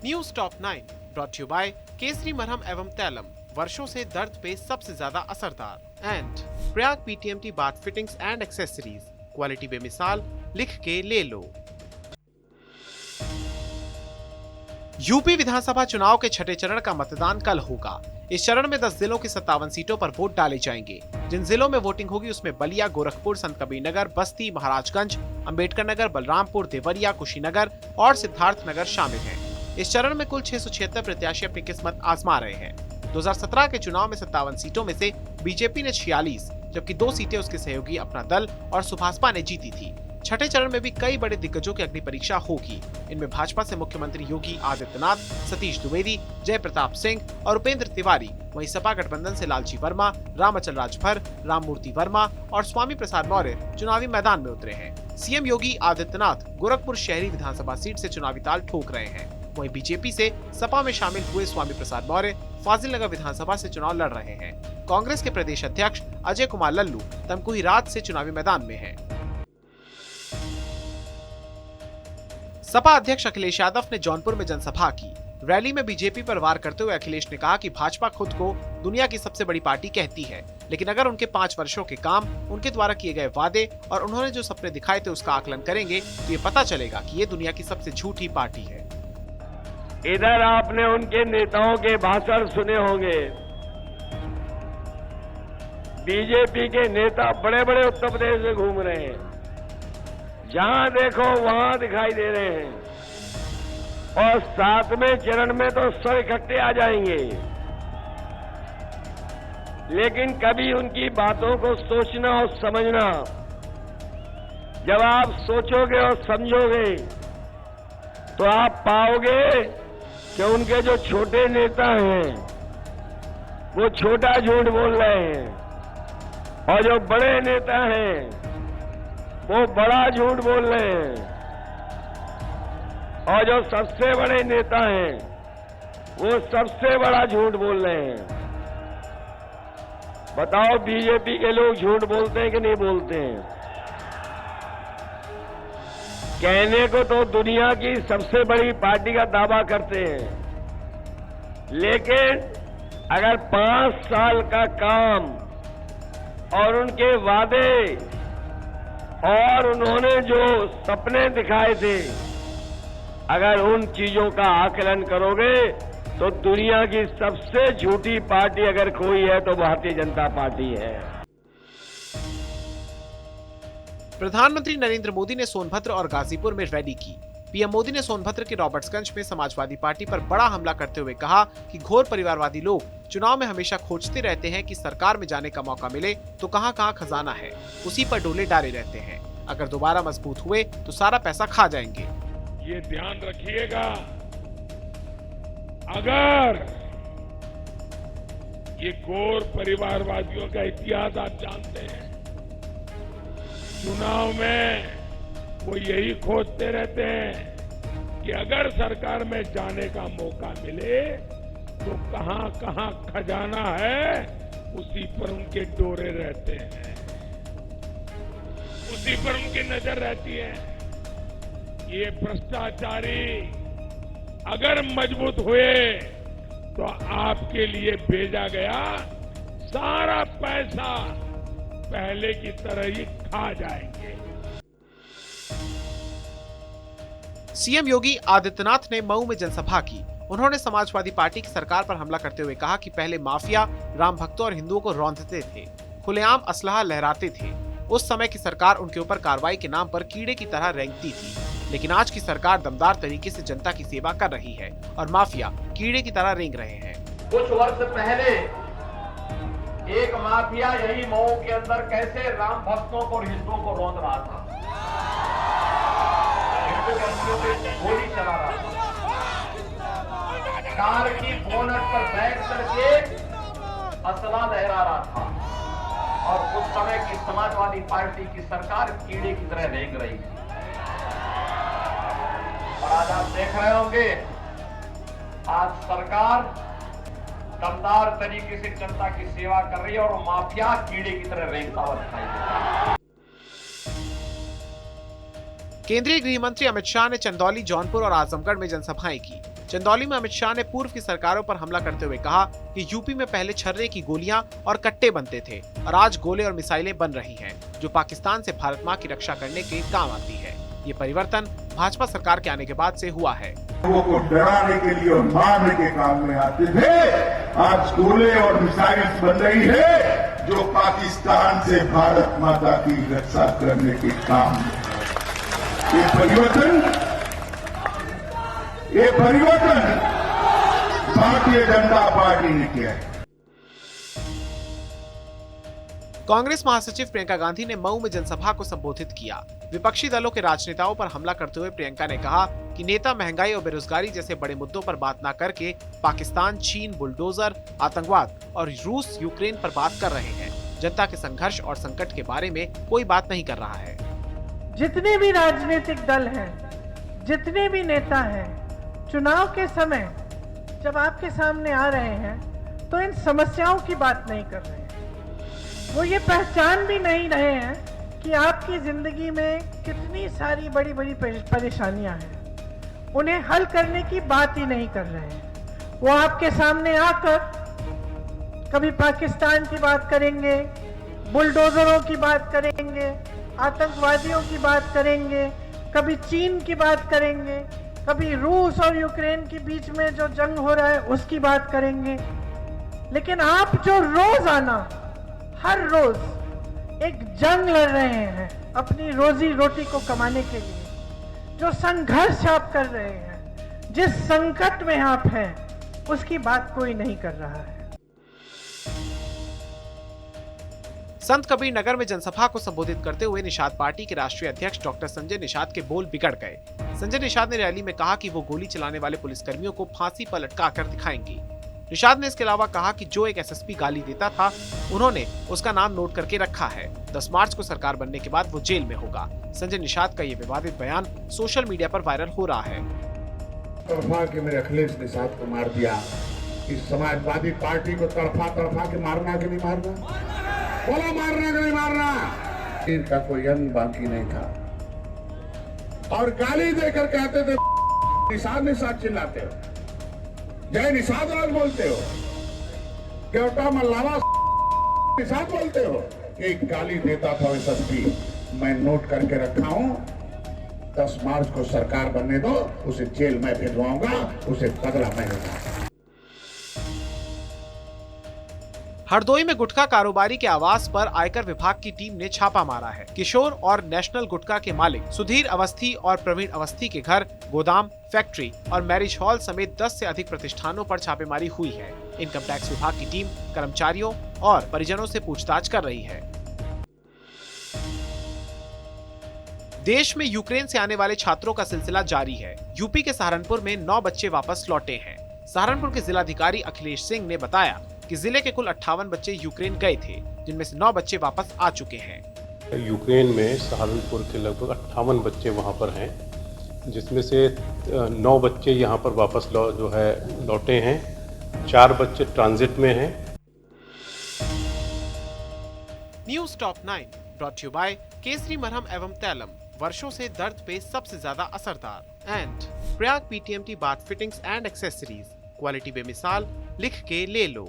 News top 9 brought you by Kesari मरहम एवं तैलम, वर्षों से दर्द पे सबसे ज्यादा असरदार। And Prayag PTMT bath fittings and accessories, quality बेमिसाल, लिख के ले लो। यूपी विधानसभा चुनाव के छठे चरण का मतदान कल होगा। इस चरण में 10 जिलों की 57 सीटों पर वोट डाले जाएंगे। जिन जिलों में वोटिंग होगी उसमें बलिया, गोरखपुर, संत कबीरनगर, बस्ती, महाराजगंज, अंबेडकर नगर, बलरामपुर, देवरिया, कुशीनगर और सिद्धार्थनगर शामिल हैं। इस चरण में कुल 676 प्रत्याशी अपनी किस्मत आजमा रहे हैं। 2017 के चुनाव में 57 सीटों में से बीजेपी ने 46, जबकि 2 सीटें उसके सहयोगी अपना दल और सुभाषपा ने जीती थी। छठे चरण में भी कई बड़े दिग्गजों की अग्नि परीक्षा होगी। इनमें भाजपा से मुख्यमंत्री योगी आदित्यनाथ, सतीश द्विवेदी, जय प्रताप सिंह और उपेंद्र तिवारी, वहीं सपा गठबंधन से लालजी वर्मा, रामअचल राजभर, राममूर्ति वर्मा और स्वामी प्रसाद मौर्य चुनावी मैदान में उतरे हैं। सीएम योगी आदित्यनाथ गोरखपुर शहरी विधानसभा सीट से चुनावी ताल ठोक रहे हैं। वहीं बीजेपी से सपा में शामिल हुए स्वामी प्रसाद मौर्य फाजिलनगर विधानसभा से चुनाव लड़ रहे हैं। कांग्रेस के प्रदेश अध्यक्ष अजय कुमार लल्लू तमकुही रात से चुनावी मैदान में हैं। सपा अध्यक्ष अखिलेश यादव ने जौनपुर में जनसभा की। रैली में बीजेपी पर वार करते हुए अखिलेश ने कहा कि भाजपा खुद को दुनिया की सबसे बड़ी पार्टी कहती है, लेकिन अगर उनके 5 वर्षों के काम, उनके द्वारा किए गए वादे और उन्होंने जो सपने दिखाए थे उसका आकलन करेंगे तो ये पता चलेगा कि ये दुनिया की सबसे झूठी पार्टी है। इधर आपने उनके नेताओं के भाषण सुने होंगे। बीजेपी के नेता बड़े बड़े उत्तर प्रदेश में घूम रहे हैं, जहां देखो वहां दिखाई दे रहे हैं, और 7वें चरण में तो सब इकट्ठे आ जाएंगे। लेकिन कभी उनकी बातों को सोचना और समझना, जब आप सोचोगे और समझोगे तो आप पाओगे कि उनके जो छोटे नेता हैं वो छोटा झूठ बोल रहे हैं, और जो बड़े नेता हैं वो बड़ा झूठ बोल रहे हैं, और जो सबसे बड़े नेता हैं वो सबसे बड़ा झूठ बोल रहे हैं। बताओ बीजेपी के लोग झूठ बोलते हैं कि नहीं बोलते हैं? कहने को तो दुनिया की सबसे बड़ी पार्टी का दावा करते हैं, लेकिन अगर 5 साल का काम और उनके वादे और उन्होंने जो सपने दिखाए थे, अगर उन चीजों का आकलन करोगे तो दुनिया की सबसे झूठी पार्टी अगर कोई है तो भारतीय जनता पार्टी है। प्रधानमंत्री नरेंद्र मोदी ने सोनभद्र और गाजीपुर में रैली की। पीएम मोदी ने सोनभद्र के रॉबर्ट्सगंज में समाजवादी पार्टी पर बड़ा हमला करते हुए कहा कि घोर परिवारवादी लोग चुनाव में हमेशा खोजते रहते हैं कि सरकार में जाने का मौका मिले तो कहां-कहां खजाना है, उसी पर डोले डाले रहते हैं। अगर दोबारा मजबूत हुए तो सारा पैसा खा जाएंगे। ये ध्यान रखिएगा, अगर ये घोर परिवारवादियों का इतिहास आप जानते हैं, चुनाव में वो यही खोजते रहते हैं कि अगर सरकार में जाने का मौका मिले तो कहां-कहां खजाना है, उसी पर उनके डोरे रहते हैं, उसी पर उनकी नजर रहती है। ये भ्रष्टाचारी अगर मजबूत हुए तो आपके लिए भेजा गया सारा पैसा पहले की तरह ही खा जाएंगे। सीएम योगी आदित्यनाथ ने मऊ में जनसभा की। उन्होंने समाजवादी पार्टी की सरकार पर हमला करते हुए कहा कि पहले माफिया राम भक्तों और हिंदुओं को रौंदते थे, खुलेआम असलहा लहराते थे। उस समय की सरकार उनके ऊपर कार्रवाई के नाम पर कीड़े की तरह रेंगती थी, लेकिन आज की सरकार दमदार तरीके से जनता की सेवा कर रही है और माफिया कीड़े की तरह रेंग रहे हैं। कुछ वर्ष पहले एक माफिया यही मऊ के अंदर कैसे राम भक्तों को और हिंदुओं को रौंद रहा था, गोली चला रहा था, कार की बोनट पर बैठ करके असला लहरा रहा था, और उस समय की समाजवादी पार्टी की सरकार कीड़े की तरह रेंग रही थी। और आज आप देख रहे होंगे, आज सरकार दमदार तरीके से जनता की सेवा कर रही है और माफिया कीड़े की तरह रेंगता हुआ दिखाई देता है। केंद्रीय गृह मंत्री अमित शाह ने चंदौली, जौनपुर और आजमगढ़ में जनसभाएं की। चंदौली में अमित शाह ने पूर्व की सरकारों पर हमला करते हुए कहा कि यूपी में पहले छर्रे की गोलियां और कट्टे बनते थे और आज गोले और मिसाइलें बन रही हैं, जो पाकिस्तान से भारत मां की रक्षा करने के काम आती है। ये परिवर्तन भाजपा सरकार के आने के बाद से हुआ है। लोगों को डराने के लिए और मारने के काम में आते थे, आज गोले और मिसाइल्स बन रही है जो पाकिस्तान से भारत माता की रक्षा करने के काम में। ये परिवर्तन भारतीय जनता पार्टी ने किया है। कांग्रेस महासचिव प्रियंका गांधी ने मऊ में जनसभा को संबोधित किया। विपक्षी दलों के राजनेताओं पर हमला करते हुए प्रियंका ने कहा कि नेता महंगाई और बेरोजगारी जैसे बड़े मुद्दों पर बात न करके पाकिस्तान, चीन, बुलडोजर, आतंकवाद और रूस, यूक्रेन पर बात कर रहे हैं। जनता के संघर्ष और संकट के बारे में कोई बात नहीं कर रहा है। जितने भी राजनीतिक दल हैं, जितने भी नेता हैं, चुनाव के समय जब आपके सामने आ रहे हैं तो इन समस्याओं की बात नहीं कर रहे हैं। वो ये पहचान भी नहीं रहे हैं कि आपकी जिंदगी में कितनी सारी बड़ी बड़ी परेशानियां हैं। उन्हें हल करने की बात ही नहीं कर रहे हैं। वो आपके सामने आकर कभी पाकिस्तान की बात करेंगे, बुलडोजरों की बात करेंगे, आतंकवादियों की बात करेंगे, कभी चीन की बात करेंगे, कभी रूस और यूक्रेन के बीच में जो जंग हो रहा है उसकी बात करेंगे। लेकिन आप जो रोजाना हर रोज एक जंग लड़ रहे हैं अपनी रोजी रोटी को कमाने के लिए, जो संघर्ष आप कर रहे हैं, जिस संकट में आप हैं, उसकी बात कोई नहीं कर रहा है। संत कबीर नगर में जनसभा को संबोधित करते हुए निषाद पार्टी के राष्ट्रीय अध्यक्ष डॉक्टर संजय निषाद के बोल बिगड़ गए। संजय निषाद ने रैली में कहा कि वो गोली चलाने वाले पुलिसकर्मियों को फांसी पर लटकाकर दिखाएंगे। निषाद ने इसके अलावा कहा कि जो एक एसएसपी गाली देता था, उन्होंने उसका नाम नोट करके रखा है। 10 मार्च को सरकार बनने के बाद वो जेल में होगा। संजय निषाद का ये विवादित बयान सोशल मीडिया पर वायरल हो रहा है। तड़फा के मेरे अखिलेश निषाद को मार दिया। इस समाजवादी पार्टी को तड़फा के मारना कि नहीं मारना? बोला मारना कि नहीं मारना? इनका कोई अंग बाकी नहीं था। और गाली देकर कहते थे निषाद निषाद चिल्लाते हो, जय निषाद राज बोलते हो, केवटा मल्लावा निषाद बोलते हो। एक गाली देता था एसएसपी, मैं नोट करके रखा हूं। 10 मार्च को सरकार बनने दो, उसे जेल में भिजवाऊंगा, उसे बदला मैं लूंगा। हरदोई में गुटखा कारोबारी के आवास पर आयकर विभाग की टीम ने छापा मारा है। किशोर और नेशनल गुटखा के मालिक सुधीर अवस्थी और प्रवीण अवस्थी के घर, गोदाम, फैक्ट्री और मैरिज हॉल समेत 10 से अधिक प्रतिष्ठानों पर छापेमारी हुई है। इनकम टैक्स विभाग की टीम कर्मचारियों और परिजनों से पूछताछ कर रही है। देश में यूक्रेन से आने वाले छात्रों का सिलसिला जारी है। यूपी के सहारनपुर में 9 बच्चे वापस लौटे हैं। सहारनपुर के जिलाधिकारी अखिलेश सिंह ने बताया कि जिले के कुल 58 बच्चे यूक्रेन गए थे, जिनमें से 9 बच्चे वापस आ चुके हैं। यूक्रेन में सहारनपुर के लगभग 58 बच्चे वहां पर हैं, जिसमें से 9 बच्चे यहां पर वापस लौटे हैं। 4 बच्चे ट्रांजिट में हैं। News top 9 brought you by Kesari मरहम एवं तैलम, वर्षों से दर्द पे सबसे ज्यादा असरदार, and Prayag PTMT bath fittings and accessories, quality बेमिसाल, लिख के ले लो।